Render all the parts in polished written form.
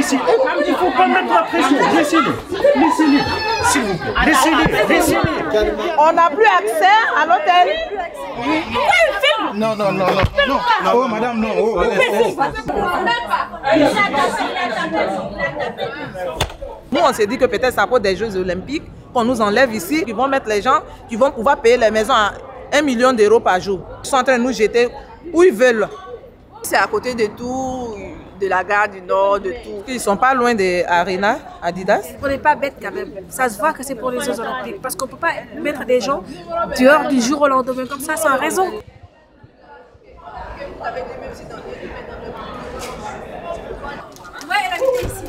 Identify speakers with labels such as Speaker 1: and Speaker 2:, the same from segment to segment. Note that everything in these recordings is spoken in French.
Speaker 1: ici. Il ne faut pas mettre la pression. Laissez-les. Laissez-les. S'il vous plaît. Laissez-les. Laissez-les.
Speaker 2: On n'a plus accès à l'hôtel.
Speaker 1: Non, non, non, non, non. Oh, madame, non. Oh,
Speaker 2: Nous, on s'est dit que peut-être c'est à cause des Jeux Olympiques qu'on nous enlève ici, qui vont mettre les gens qui vont pouvoir payer les maisons à 1 million d'euros par jour. Ils sont en train de nous jeter où ils veulent. C'est à côté de tout, de la gare du Nord, de tout. Ils sont pas loin des Arena, Adidas.
Speaker 3: On n'est pas bête quand même. Ça se voit que c'est pour les Jeux Olympiques. Parce qu'on ne peut pas mettre des gens dehors du jour au lendemain comme ça sans raison. Ouais, elle habite ici.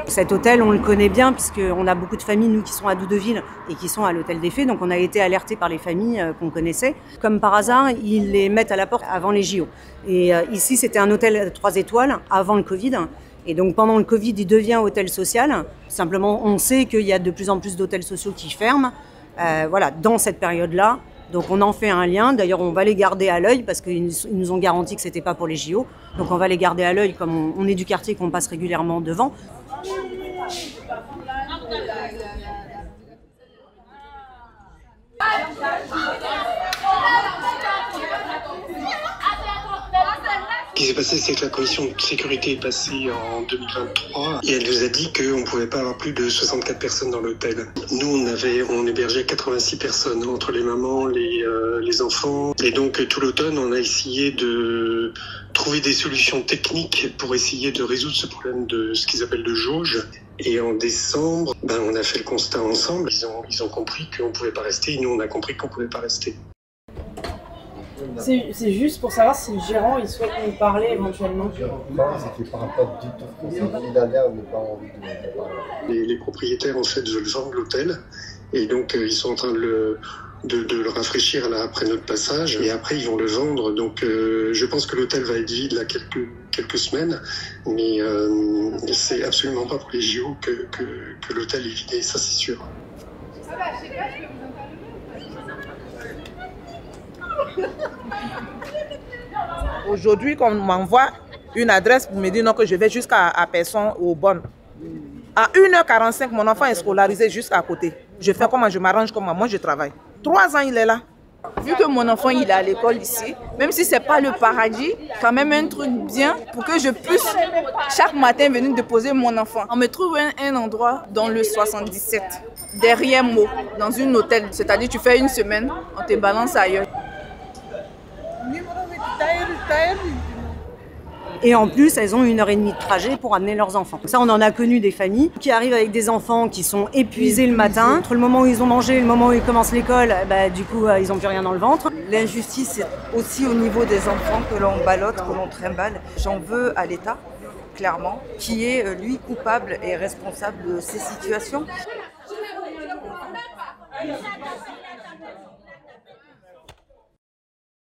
Speaker 4: Cet hôtel, on le connaît bien puisqu'on a beaucoup de familles, nous, qui sont à Doudeville et qui sont à l'hôtel des Fées. Donc on a été alertés par les familles qu'on connaissait. Comme par hasard, ils les mettent à la porte avant les JO. Et ici, c'était un hôtel 3 étoiles avant le Covid. Et donc pendant le Covid, il devient hôtel social. Simplement, on sait qu'il y a de plus en plus d'hôtels sociaux qui ferment. Voilà, dans cette période-là. Donc on en fait un lien. D'ailleurs, on va les garder à l'œil parce qu'ils nous ont garanti que c'était pas pour les JO. Donc on va les garder à l'œil comme on est du quartier qu'on passe régulièrement devant.
Speaker 5: Ce qui s'est passé, c'est que la commission de sécurité est passée en 2023 et elle nous a dit qu'on ne pouvait pas avoir plus de 64 personnes dans l'hôtel. Nous, on hébergeait 86 personnes, entre les mamans, les enfants. Et donc, tout l'automne, on a essayé de trouver des solutions techniques pour essayer de résoudre ce problème de ce qu'ils appellent de jauge. Et en décembre, on a fait le constat ensemble. Ils ont compris qu'on ne pouvait pas rester et nous, on a compris qu'on ne pouvait pas rester.
Speaker 6: C'est juste pour savoir si le gérant il souhaite nous parler éventuellement.
Speaker 7: Non, c'est qu'il ne parle pas du tout français. Il a l'air de pas envie de parler.
Speaker 5: Les propriétaires en fait veulent vendre l'hôtel et donc ils sont en train de le rafraîchir là après notre passage et après ils vont le vendre. Donc je pense que l'hôtel va être vide là quelques semaines, mais c'est absolument pas pour les JO que l'hôtel est vidé, ça c'est sûr.
Speaker 2: Aujourd'hui, quand on m'envoie une adresse pour me dire non, que je vais jusqu'à Pesson au Bonne. À 1h45, mon enfant est scolarisé juste à côté. Je fais comment, je m'arrange comment, moi je travaille. 3 ans, il est là.
Speaker 8: Vu que mon enfant il est à l'école ici, même si c'est pas le paradis, quand même un truc bien pour que je puisse chaque matin venir déposer mon enfant. On me trouve un endroit dans le 77, derrière Meaux, dans une hôtel. C'est-à-dire tu fais une semaine, on te balance ailleurs.
Speaker 4: Et en plus, elles ont 1h30 de trajet pour amener leurs enfants. Ça, on en a connu des familles qui arrivent avec des enfants qui sont épuisés le matin. Entre le moment où ils ont mangé et le moment où ils commencent l'école, du coup, ils n'ont plus rien dans le ventre.
Speaker 9: L'injustice, c'est aussi au niveau des enfants que l'on ballotte, que l'on trimballe. J'en veux à l'État, clairement, qui est, lui, coupable et responsable de ces situations.